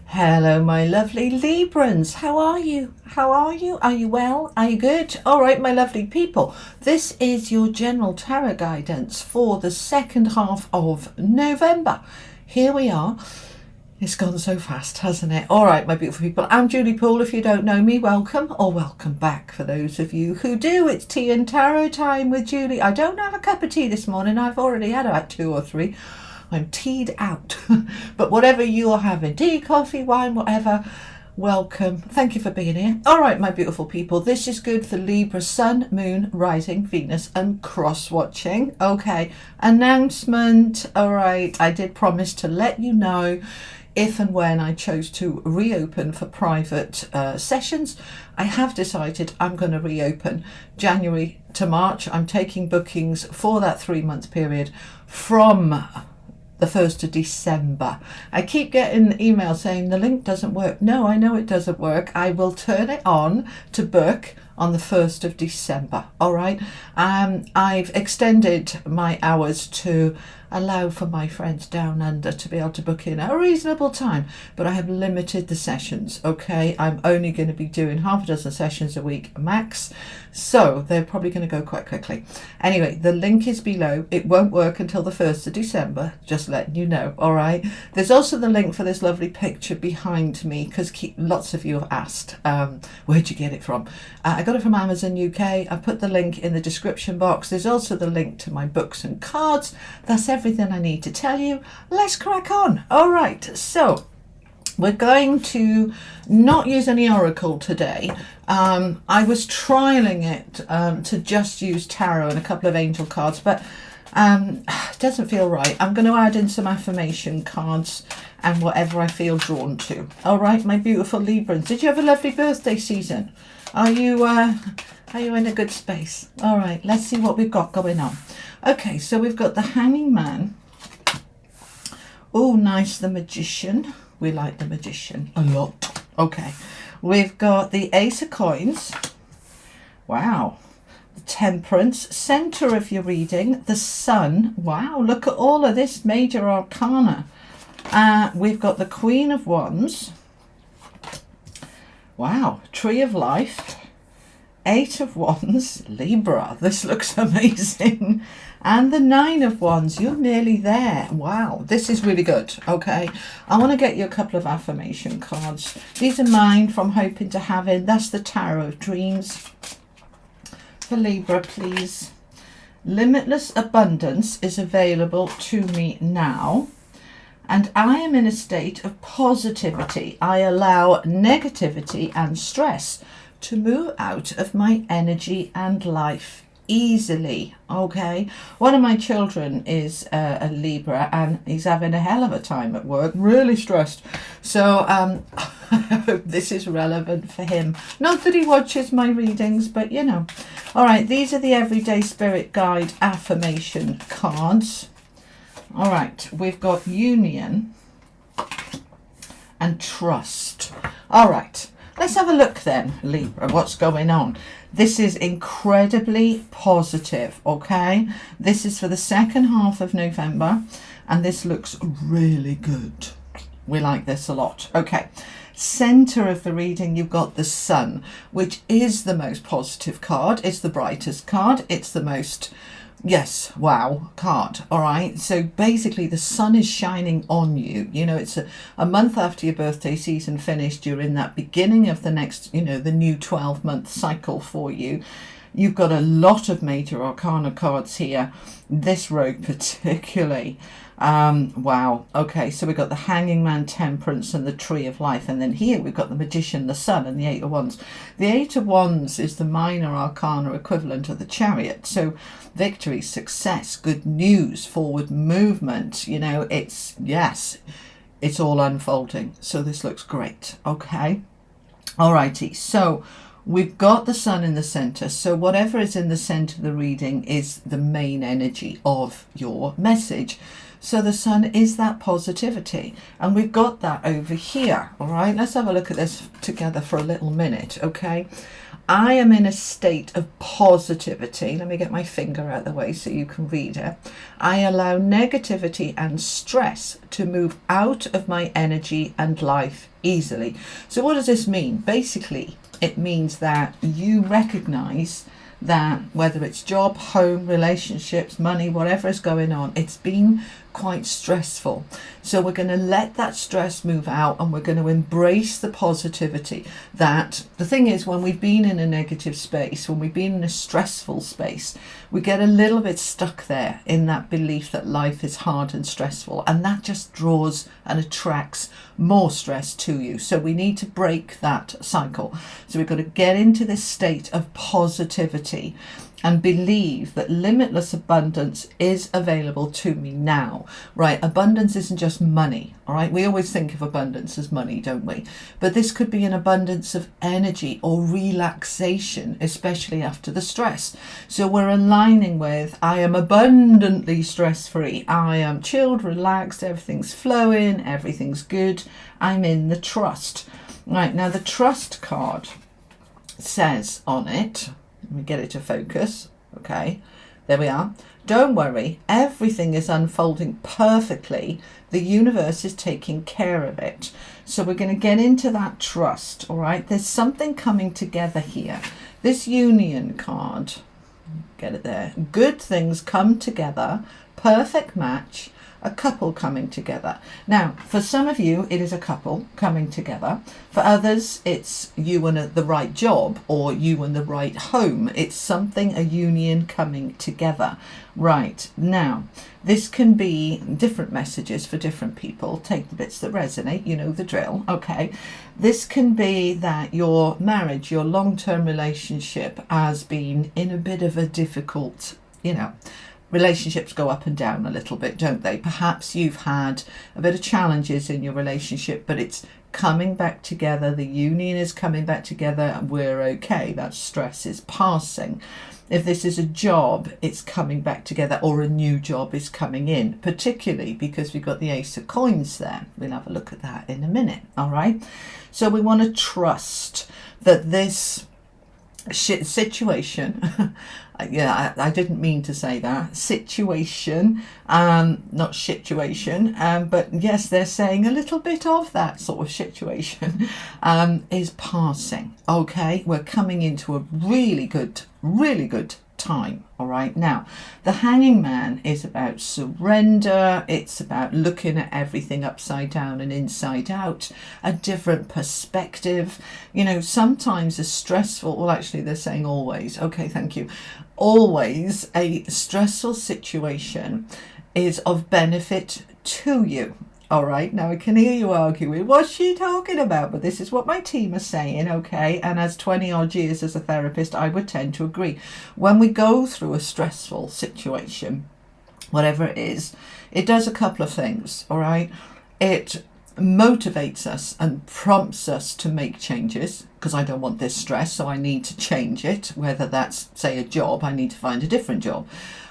Hello, my lovely Librans. How are you? How are you? Are you well? Are you good? All right, my lovely people. This is your general tarot guidance for the second half of November. Here we are. It's gone so fast, hasn't it? All right, my beautiful people. I'm Julie Poole. If you don't know me, welcome or welcome back. For those of you who do, it's tea and tarot time with Julie. I don't have a cup of tea this morning. I've already had about 2 or 3. I'm teed out. But whatever you're having, tea, coffee, wine, whatever, welcome. Thank you for being here. All right, my beautiful people, this is good for Libra, Sun, Moon, Rising, Venus, and cross-watching. Okay, announcement. All right, I did promise to let you know if and when I chose to reopen for private sessions. I have decided I'm going to reopen January to March. I'm taking bookings for that 3-month period from the 1st of December. I keep getting emails saying the link doesn't work. No, I know it doesn't work. I will turn it on to book on the 1st of December. All right. I've extended my hours to allow for my friends down under to be able to book in at a reasonable time, but I have limited the sessions. Okay, I'm only going to be doing half a dozen sessions a week max, so they're probably going to go quite quickly. Anyway, the link is below. It won't work until the 1st of December, just letting you know. All right, there's also the link for this lovely picture behind me, because lots of you have asked where'd you get it from. I got it from Amazon UK. I've put the link in the description box. There's also the link to my books and cards. That's everything I need to tell you. Let's crack on. All right, so we're going to not use any oracle today. I was trialing it to just use tarot and a couple of angel cards, but it doesn't feel right. I'm going to add in some affirmation cards and whatever I feel drawn to. All right, my beautiful Librans, did you have a lovely birthday season? Are you in a good space? All right, let's see what we've got going on. Okay, so we've got the Hanging Man. Oh, nice, the Magician. We like the Magician a lot. Okay, we've got the Ace of Coins. Wow. The Temperance, center of your reading, the Sun. Wow, look at all of this major arcana. We've got the Queen of Wands. Wow, Tree of Life, 8 of Wands, Libra, this looks amazing, and the 9 of Wands, you're nearly there. Wow, this is really good. Okay, I want to get you a couple of affirmation cards. These are mine from Hoping to Having. That's the Tarot of Dreams. For Libra, please. Limitless abundance is available to me now, and I am in a state of positivity. I allow negativity and stress to move out of my energy and life easily. Okay, one of my children is a Libra, and he's having a hell of a time at work, really stressed. So I hope this is relevant for him. Not that he watches my readings, but you know. All right, these are the Everyday Spirit Guide affirmation cards. All right, we've got Union and Trust. All right, let's have a look then, Libra, what's going on. This is incredibly positive, okay? This is for the second half of November, and this looks really good. We like this a lot. Okay, center of the reading, you've got the Sun, which is the most positive card. It's the brightest card. It's the most... yes, wow, card. All right, so basically the sun is shining on you. You know, it's a month after your birthday season finished. You're in that beginning of the next, you know, the new 12-month cycle for you. You've got a lot of major arcana cards here, this rogue particularly. Wow. Okay, so we've got the Hanging Man, Temperance, and the Tree of Life, and then here we've got the Magician, the Sun, and the 8 of Wands. The 8 of Wands is the minor arcana equivalent of the Chariot. So victory, success, good news, forward movement. You know, it's, yes, it's all unfolding. So this looks great. Okay. Alrighty. So we've got the Sun in the center. So whatever is in the center of the reading is the main energy of your message. So the sun is that positivity, and we've got that over here. All right, let's have a look at this together for a little minute. Okay, I am in a state of positivity. Let me get my finger out of the way so you can read it. I allow negativity and stress to move out of my energy and life easily. So what does this mean? Basically, it means that you recognize that whether it's job, home, relationships, money, whatever is going on, it's been quite stressful. So we're going to let that stress move out, and we're going to embrace the positivity. That the thing is, when we've been in a negative space, when we've been in a stressful space, we get a little bit stuck there in that belief that life is hard and stressful, and that just draws and attracts more stress to you. So we need to break that cycle. So we've got to get into this state of positivity and believe that limitless abundance is available to me now, right? Abundance isn't just money, all right? We always think of abundance as money, don't we? But this could be an abundance of energy or relaxation, especially after the stress. So we're aligning with, I am abundantly stress-free. I am chilled, relaxed, everything's flowing, everything's good. I'm in the trust. Right, now the trust card says on it, let me get it to focus. Okay, there we are. Don't worry, everything is unfolding perfectly. The universe is taking care of it. So we're going to get into that trust, all right? There's something coming together here. This union card, get it there. Good things come together, perfect match, a couple coming together. Now, for some of you, it is a couple coming together. For others, it's you and the right job, or you and the right home. It's something, a union coming together. Right, now, this can be different messages for different people. Take the bits that resonate, you know the drill, okay? This can be that your marriage, your long-term relationship has been in a bit of a difficult, relationships go up and down a little bit, don't they? Perhaps you've had a bit of challenges in your relationship, but it's coming back together. The union is coming back together, and we're okay. That stress is passing. If this is a job, it's coming back together, or a new job is coming in, particularly because we've got the Ace of Coins there. We'll have a look at that in a minute, all right? So we want to trust that this situation I didn't mean to say that. Situation, not situation, but yes, they're saying a little bit of that sort of situation is passing. Okay, we're coming into a really good time. All right, now the Hanging Man is about surrender. It's about looking at everything upside down and inside out, a different perspective. Sometimes a stressful, well, actually they're saying always, okay, thank you, always a stressful situation is of benefit to you. All right, now I can hear you arguing, what's she talking about? But this is what my team are saying, okay? And as 20 odd years as a therapist, I would tend to agree. When we go through a stressful situation, whatever it is, it does a couple of things, all right? It motivates us and prompts us to make changes, because I don't want this stress, so I need to change it. Whether that's, say, a job, I need to find a different job.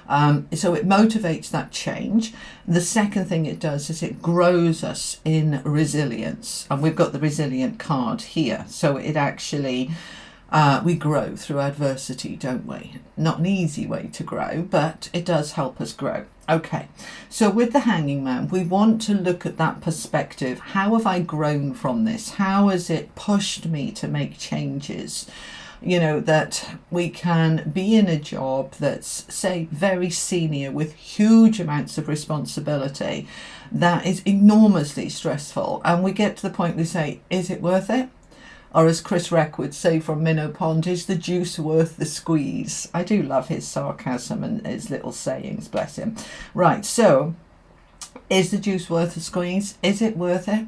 So it motivates that change. The second thing it does is it grows us in resilience. And we've got the resilient card here. So it actually, we grow through adversity, don't we? Not an easy way to grow, but it does help us grow. Okay, so with the Hanging Man, we want to look at that perspective. How have I grown from this? How has it pushed me to make changes? That we can be in a job that's, say, very senior with huge amounts of responsibility that is enormously stressful. And we get to the point we say, is it worth it? Or as Chris Reck would say from Minnow Pond, is the juice worth the squeeze? I do love his sarcasm and his little sayings, bless him. Right, so is the juice worth the squeeze? Is it worth it?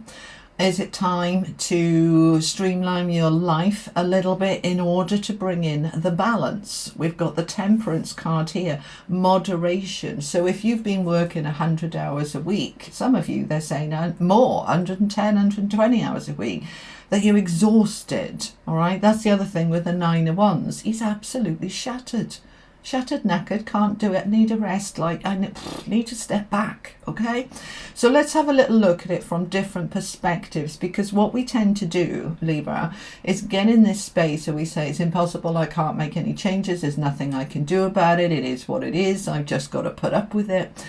Is it time to streamline your life a little bit in order to bring in the balance? We've got the Temperance card here, moderation. So if you've been working 100 hours a week, some of you, they're saying more, 110, 120 hours a week, that you're exhausted, all right? That's the other thing with the Nine of Wands. He's absolutely shattered. shattered, knackered, can't do it, need a rest, like I need to step back. Okay, so let's have a little look at it from different perspectives, because what we tend to do, Libra, is get in this space where we say it's impossible, I can't make any changes, there's nothing I can do about it, it is what it is, I've just got to put up with it.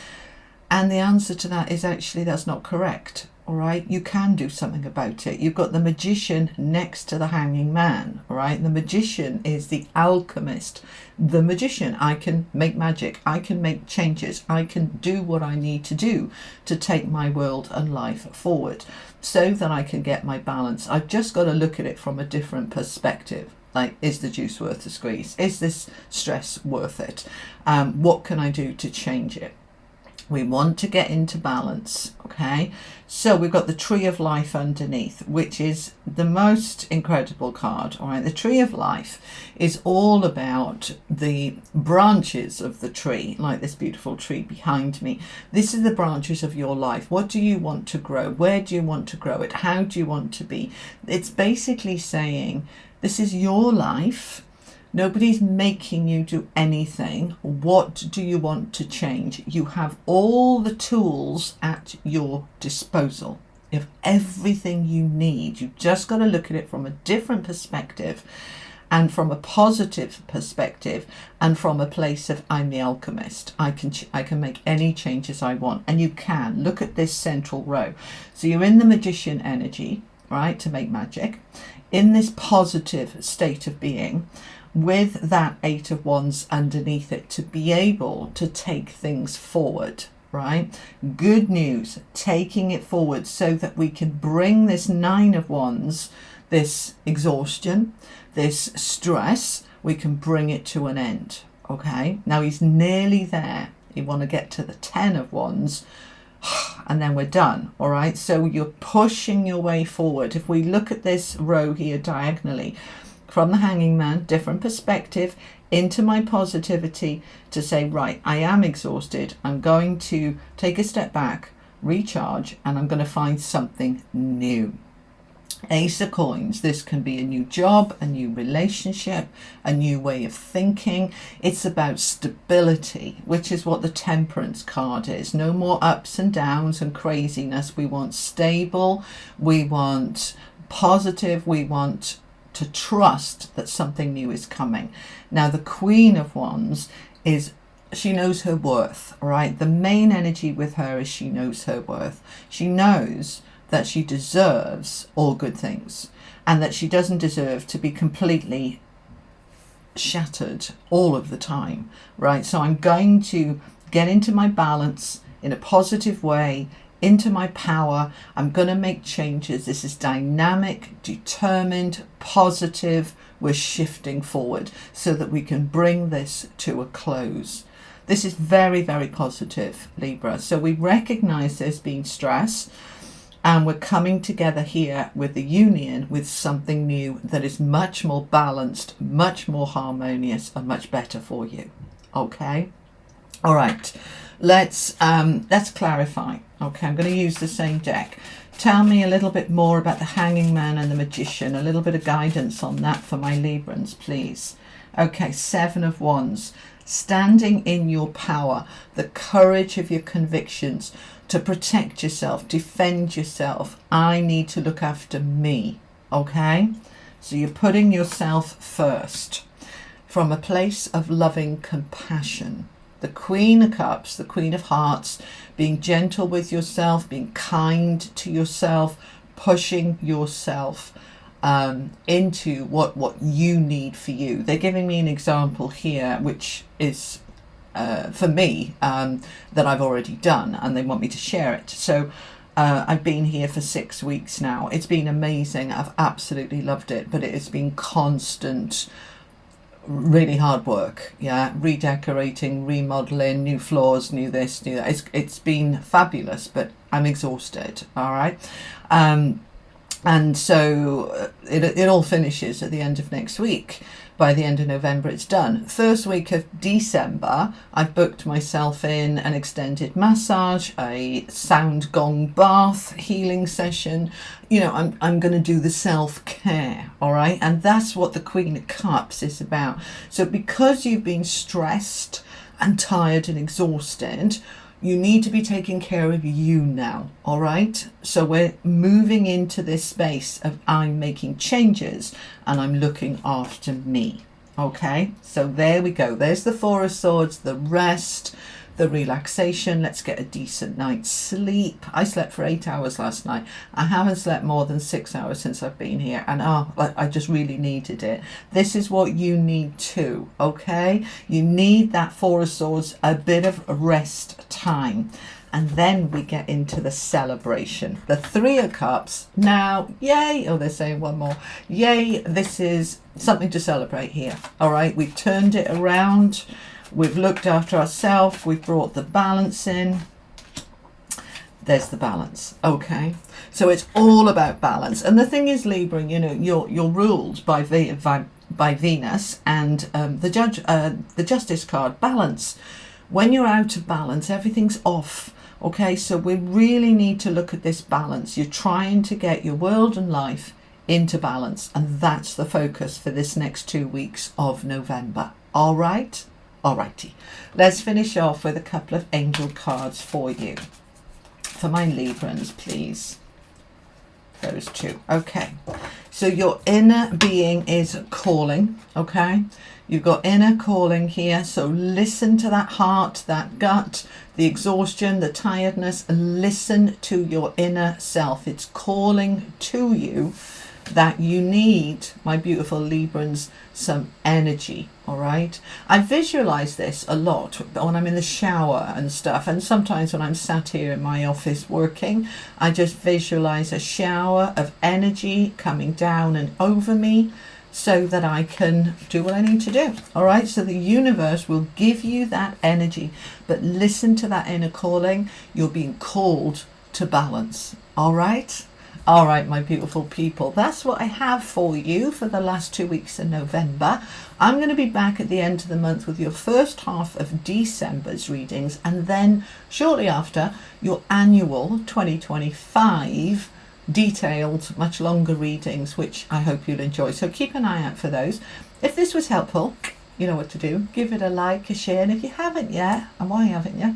And the answer to that is actually that's not correct. All right, you can do something about it. You've got the magician next to the hanging man. All right, the magician is the alchemist. The magician, I can make magic, I can make changes, I can do what I need to do to take my world and life forward so that I can get my balance. I've just got to look at it from a different perspective. Like, is the juice worth the squeeze? Is this stress worth it? What can I do to change it? We want to get into balance, okay? So we've got the Tree of Life underneath, which is the most incredible card, all right? The Tree of Life is all about the branches of the tree, like this beautiful tree behind me. This is the branches of your life. What do you want to grow? Where do you want to grow it? How do you want to be? It's basically saying, this is your life. Nobody's making you do anything. What do you want to change? You have all the tools at your disposal. You have everything you need. You've just got to look at it from a different perspective, and from a positive perspective, and from a place of I'm the alchemist. I can make any changes I want. And you can. Look at this central row. So you're in the magician energy, right, to make magic, in this positive state of being, with that Eight of Wands underneath it, to be able to take things forward, right? Good news, taking it forward so that we can bring this Nine of Wands, this exhaustion, this stress, we can bring it to an end, okay? Now he's nearly there. You want to get to the Ten of Wands, and then we're done, all right? So you're pushing your way forward. If we look at this row here diagonally, from the hanging man, different perspective, into my positivity, to say, right, I am exhausted. I'm going to take a step back, recharge, and I'm going to find something new. Ace of Coins, this can be a new job, a new relationship, a new way of thinking. It's about stability, which is what the Temperance card is. No more ups and downs and craziness. We want stable, we want positive, we want to trust that something new is coming. Now the Queen of Wands is, she knows her worth, right? The main energy with her is she knows her worth. She knows that she deserves all good things, and that she doesn't deserve to be completely shattered all of the time, right? So I'm going to get into my balance in a positive way, into my power. I'm going to make changes. This is dynamic, determined, positive. We're shifting forward so that we can bring this to a close. This is very, very positive, Libra. So we recognize there's been stress, and we're coming together here with the union with something new that is much more balanced, much more harmonious, and much better for you. Okay? All right. Let's clarify. Okay, I'm going to use the same deck. Tell me a little bit more about the Hanging Man and the Magician, a little bit of guidance on that for my Librans, please. Okay, Seven of Wands. Standing in your power, the courage of your convictions to protect yourself, defend yourself. I need to look after me, okay? So you're putting yourself first from a place of loving compassion. The Queen of Cups, the Queen of Hearts, being gentle with yourself, being kind to yourself, pushing yourself into what you need for you. They're giving me an example here, which is for me, that I've already done, and they want me to share it. So I've been here for 6 weeks now. It's been amazing. I've absolutely loved it, but it has been constant, really hard work. Yeah, redecorating, remodeling, new floors, new this, new that. It's been fabulous, but I'm exhausted. All right. And so it all finishes at the end of next week. by the end of November, it's done. First week of December, I've booked myself in an extended massage, a sound gong bath healing session. You know, I'm going to do the self-care, all right? And that's what the Queen of Cups is about. So because you've been stressed and tired and exhausted, you need to be taking care of you now, all right? So we're moving into this space of I'm making changes and I'm looking after me, okay? So there we go. There's the Four of Swords, the rest, the relaxation. Let's get a decent night's sleep. I slept for 8 hours last night. I haven't slept more than 6 hours since I've been here, and I just really needed it. This is what you need too, okay? You need that Four of Swords, a bit of rest time. And then we get into the celebration. The Three of Cups. Now, yay. Oh, they're saying one more. Yay. This is something to celebrate here. All right. We've turned it around. We've looked after ourselves. We've brought the balance in. There's the balance. Okay. So it's all about balance. And the thing is, Libra, you know, you're ruled by Venus and the Justice card, balance. When you're out of balance, everything's off. Okay, so we really need to look at this balance. You're trying to get your world and life into balance, and that's the focus for this next 2 weeks of November. All right? Alrighty. Let's finish off with a couple of angel cards for you. For my Librans, please. Those two. Okay. So your inner being is calling, okay? You've got inner calling here, so listen to that heart, that gut, the exhaustion, the tiredness. Listen to your inner self. It's calling to you that you need, my beautiful Librans, some energy, all right? I visualize this a lot when I'm in the shower and stuff, and sometimes when I'm sat here in my office working, I just visualize a shower of energy coming down and over me, so that I can do what I need to do. All right. So the universe will give you that energy, but listen to that inner calling. You're being called to balance. All right. All right, my beautiful people. That's what I have for you for the last 2 weeks in November. I'm going to be back at the end of the month with your first half of December's readings, and then shortly after your annual 2025 detailed, much longer readings, which I hope you'll enjoy. So keep an eye out for those. If this was helpful, you know what to do. Give it a like, a share, and if you haven't yet, and why haven't you,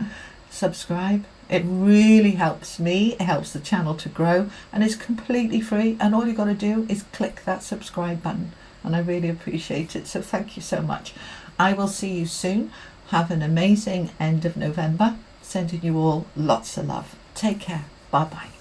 subscribe. It really helps me. It helps the channel to grow, and it's completely free, and all you got to do is click that subscribe button, and I really appreciate it. So thank you so much. I will see you soon. Have an amazing end of November. Sending you all lots of love. Take care. Bye bye.